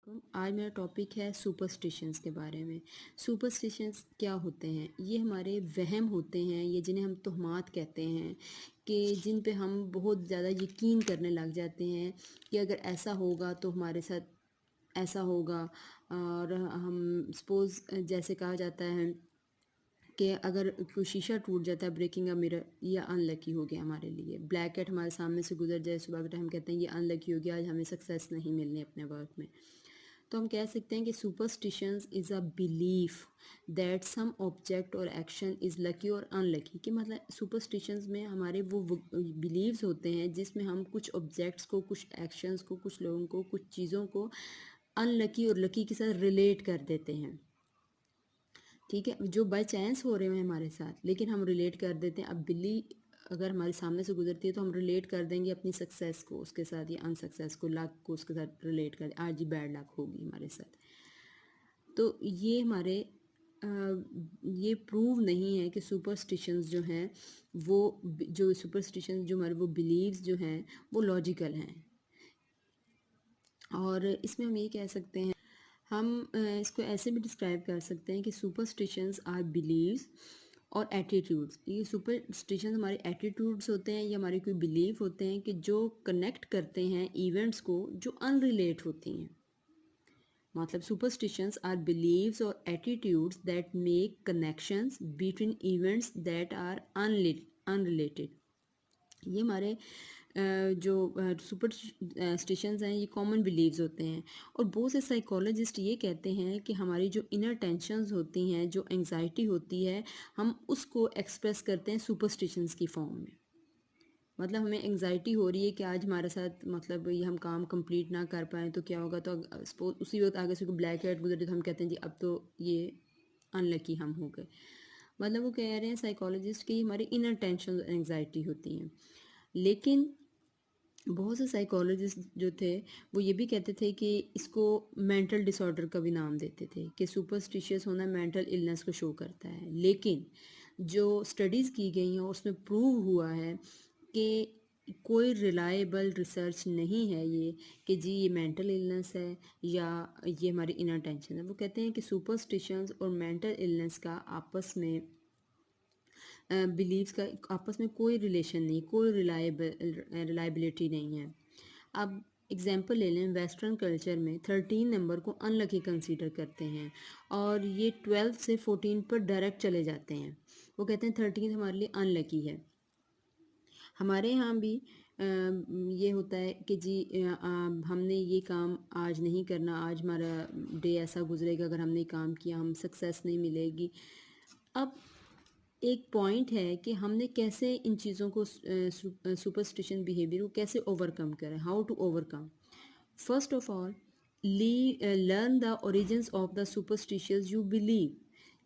आज मेरा टॉपिक है सुपरस्टिशंस के बारे में। सुपरस्टिशंस क्या होते हैं? ये हमारे वहम होते हैं, ये जिन्हें हम तोहमात कहते हैं, कि जिन पे हम बहुत ज़्यादा यकीन करने लग जाते हैं कि अगर ऐसा होगा तो हमारे साथ ऐसा होगा। और हम सपोज़ जैसे कहा जाता है कि अगर कोई शीशा टूट जाता है, ब्रेकिंग अ मिरर, ये अनलकी हो गया हमारे लिए। ब्लैक कैट हमारे सामने से गुजर जाए सुबह के टाइम, हम कहते हैं ये अनलकी हो गया, आज हमें सक्सेस नहीं मिलनी अपने वर्क में। तो हम कह सकते हैं कि superstitions is a belief that some object और एक्शन इज़ लकी और अनलकी। कि मतलब सुपरस्टिशंस में हमारे वो बिलीव्स होते हैं जिसमें हम कुछ ऑब्जेक्ट्स को, कुछ एक्शंस को, कुछ लोगों को, कुछ चीज़ों को अनलकी और लकी के साथ रिलेट कर देते हैं। ठीक है, जो बाय चांस हो रहे हैं हमारे साथ, लेकिन हम रिलेट कर देते हैं। अब बिल्ली अगर हमारे सामने से गुजरती है तो हम रिलेट कर देंगे अपनी सक्सेस को उसके साथ, या अनसक्सेस को, लक को उसके साथ रिलेट कर, आज ही बैड लक होगी हमारे साथ। तो ये हमारे ये प्रूव नहीं है कि सुपरस्टिशंस जो हैं वो, जो सुपरस्टिशंस जो हमारे वो बिलीव्स जो हैं वो लॉजिकल हैं। और इसमें हम ये कह सकते हैं, हम इसको ऐसे भी डिस्क्राइब कर सकते हैं कि सुपरस्टिशंस आर बिलीव्स और एटीट्यूड्स। ये सुपरस्टिशंस हमारे एटीट्यूड्स होते हैं, ये हमारे कोई बिलीव होते हैं कि जो कनेक्ट करते हैं इवेंट्स को जो अनरिलेट होती हैं। मतलब सुपरस्टिशंस आर बिलीव्स और attitudes that make connections between events that are unrelated. ये हमारे जो सुपरस्टिशंस हैं ये कॉमन बिलीव्स होते हैं। और बहुत से साइकोलॉजिस्ट ये कहते हैं कि हमारी जो इनर टेंशन्स होती हैं, जो एंग्जाइटी होती है, हम उसको एक्सप्रेस करते हैं सुपरस्टिशंस की फॉर्म में। मतलब हमें एंग्जाइटी हो रही है कि आज हमारे साथ मतलब ये हम काम कंप्लीट ना कर पाएँ तो क्या होगा। तो सपोज उसी वक्त आगे से कोई ब्लैक हेड गुजरे तो हम कहते हैं जी अब तो ये अनलकी हम हो गए। मतलब वो कह रहे हैं साइकोलॉजिस्ट कि हमारी इनर टेंशन एंग्जाइटी होती हैं। लेकिन बहुत से साइकोलॉजिस्ट जो थे वो ये भी कहते थे कि इसको मेंटल डिसऑर्डर का भी नाम देते थे, कि सुपरस्टिशियस होना मेंटल इलनेस को शो करता है। लेकिन जो स्टडीज़ की गई हैं उसमें प्रूव हुआ है कि कोई रिलायबल रिसर्च नहीं है ये कि जी ये मेंटल इलनेस है या ये हमारी इनर टेंशन है। वो कहते हैं कि सुपरस्टिशंस और मेंटल इलनेस का आपस में बिलीव्स का आपस में कोई रिलेशन नहीं, कोई रिलायबिलिटी नहीं है। अब एग्जांपल ले लें, वेस्टर्न कल्चर में 13 नंबर को अनलकी कंसीडर करते हैं और ये 12 से 14 पर डायरेक्ट चले जाते हैं। वो कहते हैं 13 हमारे लिए अनलकी है। हमारे यहाँ भी ये होता है कि जी हमने ये काम आज नहीं करना, आज हमारा डे ऐसा गुजरेगा, अगर हमने काम किया हम सक्सेस नहीं मिलेगी। अब एक पॉइंट है कि हमने कैसे इन चीज़ों को, सुपरस्टिशन बिहेवियर को कैसे ओवरकम करें, how to overcome. First of all, learn the origins of the superstitious you believe.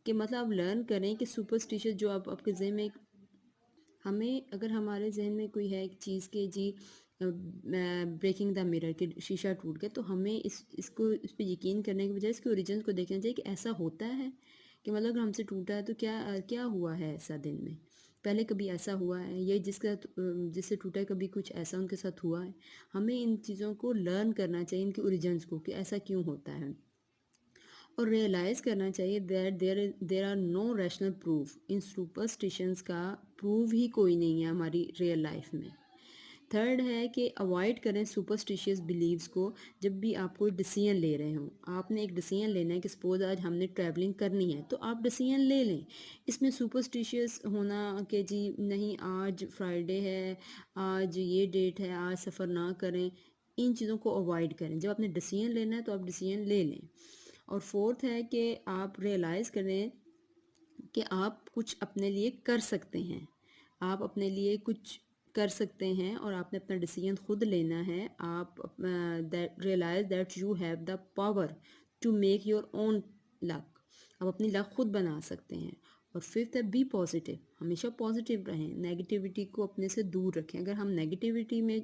कि मतलब आप लर्न करें कि सुपरस्टिशियस जो आप आपके जहन में, हमें अगर हमारे जहन में कोई है एक चीज़ के जी ब्रेकिंग द मिरर, के शीशा टूट गया, तो हमें इसको इस पर यकीन करने के बजाय इसके ओरिजिन को देखना चाहिए कि ऐसा होता है। कि मतलब अगर हमसे टूटा है तो क्या क्या हुआ है ऐसा दिन में, पहले कभी ऐसा हुआ है, ये जिससे टूटा है कभी कुछ ऐसा उनके साथ हुआ है। हमें इन चीज़ों को लर्न करना चाहिए, इनके ओरिजिन्स को, कि ऐसा क्यों होता है। और रियलाइज़ करना चाहिए that there are no rational proof. इन सुपरस्टिशंस का प्रूव ही कोई नहीं है हमारी रियल लाइफ में। थर्ड है कि अवॉइड करें सुपरस्टिशियस बिलीव्स को। जब भी आप कोई डिसीजन ले रहे हो, आपने एक डिसीजन लेना है कि सपोज आज हमने ट्रैवलिंग करनी है, तो आप डिसीजन ले लें। इसमें सुपरस्टिशियस होना कि जी नहीं आज फ्राइडे है, आज ये डेट है, आज सफ़र ना करें, इन चीज़ों को अवॉइड करें। जब आपने डिसीजन लेना है तो आप डिसीजन ले लें। और फोर्थ है कि आप रियलाइज़ करें कि आप कुछ अपने लिए कर सकते हैं, आप अपने लिए कुछ कर सकते हैं और आपने अपना डिसीजन खुद लेना है। आप realise that you have the power to make your own luck. आप अपनी लक खुद बना सकते हैं। और फिफ्थ है बी पॉजिटिव। हमेशा पॉजिटिव रहें, नेगेटिविटी को अपने से दूर रखें। अगर हम नेगेटिविटी में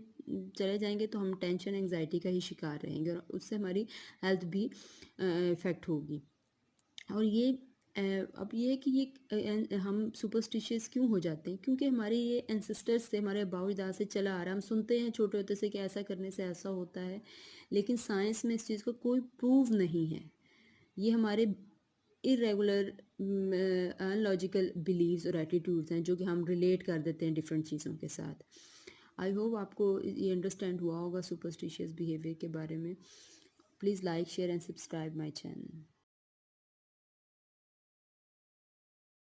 चले जाएंगे तो हम टेंशन एंग्जाइटी का ही शिकार रहेंगे और उससे हमारी हेल्थ भी इफ़ेक्ट होगी। और ये अब ये है कि ये हम सुपरस्टिशियस क्यों हो जाते हैं, क्योंकि हमारे ये एंसेस्टर्स से, हमारे आबाओ अजदाद से चला आ रहा है। हम सुनते हैं छोटे होते से कि ऐसा करने से ऐसा होता है, लेकिन साइंस में इस चीज़ को कोई प्रूव नहीं है। ये हमारे इरेगुलर अनलॉजिकल बिलीव्स और एटीट्यूड्स हैं जो कि हम रिलेट कर देते हैं डिफरेंट चीज़ों के साथ। आई होप आपको ये अंडरस्टैंड हुआ होगा सुपरस्टिशियस बिहेवियर के बारे में। Please like share and subscribe my channel.